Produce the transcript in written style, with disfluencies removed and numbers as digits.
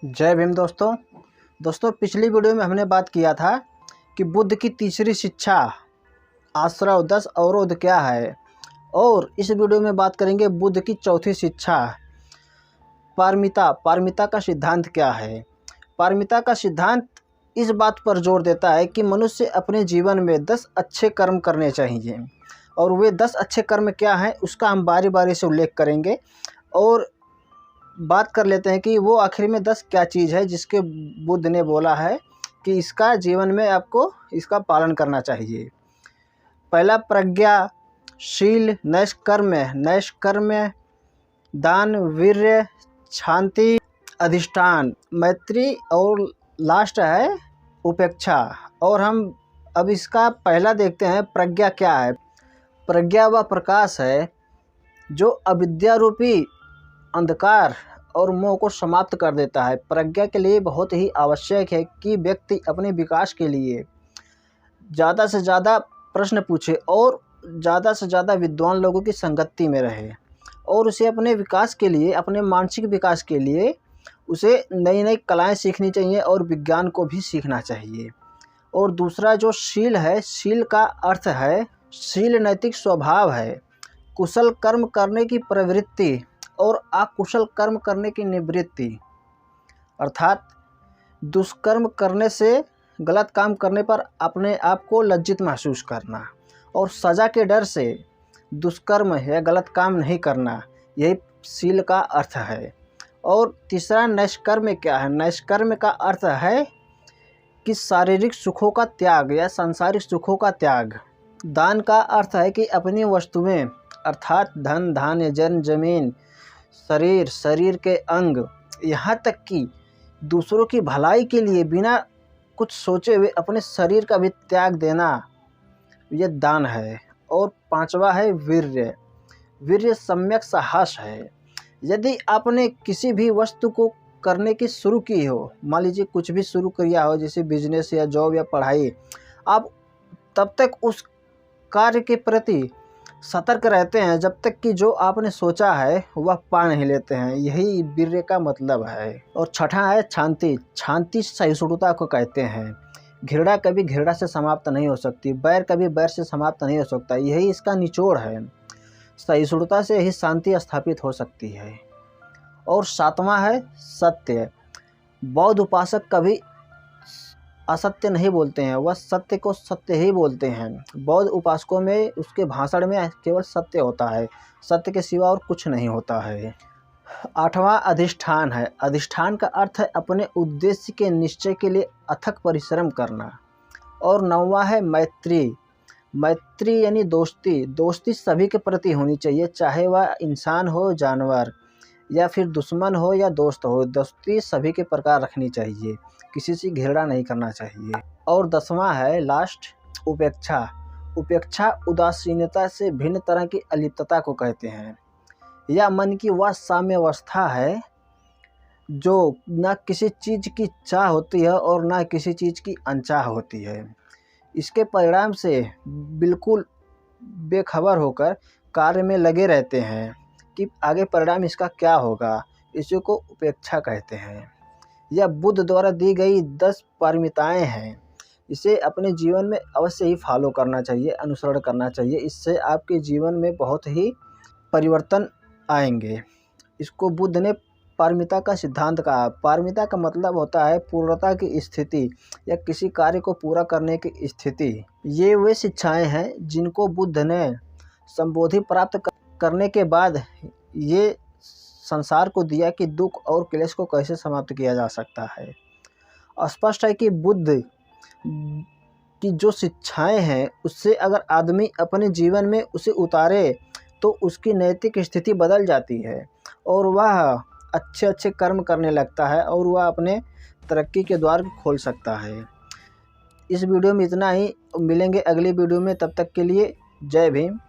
जय भीम दोस्तों पिछली वीडियो में हमने बात किया था कि बुद्ध की तीसरी शिक्षा आश्रव 10 अवरोध क्या है, और इस वीडियो में बात करेंगे बुद्ध की चौथी शिक्षा पारमिता का सिद्धांत क्या है। पारमिता का सिद्धांत इस बात पर जोर देता है कि मनुष्य अपने जीवन में 10 अच्छे कर्म करने चाहिए, और वे 10 अच्छे कर्म क्या हैं उसका हम बारी बारी से उल्लेख करेंगे और बात कर लेते हैं कि वो आखिर में 10 क्या चीज़ है जिसके बुद्ध ने बोला है कि इसका जीवन में आपको इसका पालन करना चाहिए। पहला प्रज्ञा, शील, नैष्कर्म, दान, वीर्य, शांति, अधिष्ठान, मैत्री, और लास्ट है उपेक्षा। और हम अब इसका पहला देखते हैं, प्रज्ञा क्या है। प्रज्ञा वह प्रकाश है जो अविद्या रूपी अंधकार और मोह को समाप्त कर देता है। प्रज्ञा के लिए बहुत ही आवश्यक है कि व्यक्ति अपने विकास के लिए ज़्यादा से ज़्यादा प्रश्न पूछे और ज़्यादा से ज़्यादा विद्वान लोगों की संगति में रहे, और उसे अपने विकास के लिए, अपने मानसिक विकास के लिए उसे नई नई कलाएं सीखनी चाहिए और विज्ञान को भी सीखना चाहिए। और दूसरा जो शील है, शील का अर्थ है, शील नैतिक स्वभाव है, कुशल कर्म करने की प्रवृत्ति और अकुशल कर्म करने की निवृत्ति। अर्थात दुष्कर्म करने से, गलत काम करने पर अपने आप को लज्जित महसूस करना, और सज़ा के डर से दुष्कर्म या गलत काम नहीं करना, यही शील का अर्थ है। और तीसरा नैष्कर्म क्या है। नैष्कर्म का अर्थ है कि शारीरिक सुखों का त्याग या सांसारिक सुखों का त्याग। दान का अर्थ है कि अपनी वस्तुएं अर्थात धन, धान्य, जन, जमीन, शरीर के अंग, यहाँ तक कि दूसरों की भलाई के लिए बिना कुछ सोचे हुए अपने शरीर का भी त्याग देना, यह दान है। और पांचवा है वीर्य सम्यक साहस है। यदि आपने किसी भी वस्तु को करने की शुरू की हो, मान लीजिए कुछ भी शुरू किया हो, जैसे बिजनेस या जॉब या पढ़ाई, आप तब तक उस कार्य के प्रति सतर्क रहते हैं जब तक कि जो आपने सोचा है वह पा नहीं लेते हैं। यही वीर्य का मतलब है। और छठा है शांति सहिष्णुता को कहते हैं। घृणा कभी घृणा से समाप्त नहीं हो सकती, बैर कभी बैर से समाप्त नहीं हो सकता, यही इसका निचोड़ है। सहिष्णुता से ही शांति स्थापित हो सकती है। और सातवां है सत्य। बौद्ध उपासक कभी असत्य नहीं बोलते हैं, वह सत्य को सत्य ही बोलते हैं। बौद्ध उपासकों में, उसके भाषण में केवल सत्य होता है, सत्य के सिवा और कुछ नहीं होता है। आठवां अधिष्ठान है। अधिष्ठान का अर्थ है अपने उद्देश्य के निश्चय के लिए अथक परिश्रम करना। और नौवां है मैत्री यानी दोस्ती सभी के प्रति होनी चाहिए, चाहे वह इंसान हो, जानवर, या फिर दुश्मन हो या दोस्त हो। दोस्ती सभी के प्रकार रखनी चाहिए, किसी से घृणा नहीं करना चाहिए। और 10वां है लास्ट उपेक्षा उदासीनता से भिन्न तरह की अलिप्तता को कहते हैं। यह मन की वह साम्य अवस्था है जो न किसी चीज़ की चाह होती है और न किसी चीज़ की अनचाह होती है। इसके परिणाम से बिल्कुल बेखबर होकर कार्य में लगे रहते हैं कि आगे परिणाम इसका क्या होगा। इसी को उपेक्षा कहते हैं। यह बुद्ध द्वारा दी गई 10 पारमिताएं हैं। इसे अपने जीवन में अवश्य ही फॉलो करना चाहिए, अनुसरण करना चाहिए। इससे आपके जीवन में बहुत ही परिवर्तन आएंगे। इसको बुद्ध ने पारमिता का सिद्धांत कहा। पारमिता का मतलब होता है पूर्णता की स्थिति या किसी कार्य को पूरा करने की स्थिति। ये वे शिक्षाएं हैं जिनको बुद्ध ने संबोधि प्राप्त करने के बाद ये संसार को दिया कि दुख और क्लेश को कैसे समाप्त किया जा सकता है। स्पष्ट है कि बुद्ध की जो शिक्षाएं हैं उससे अगर आदमी अपने जीवन में उसे उतारे तो उसकी नैतिक स्थिति बदल जाती है और वह अच्छे कर्म करने लगता है और वह अपने तरक्की के द्वार खोल सकता है। इस वीडियो में इतना ही, मिलेंगे अगली वीडियो में, तब तक के लिए जय भीम।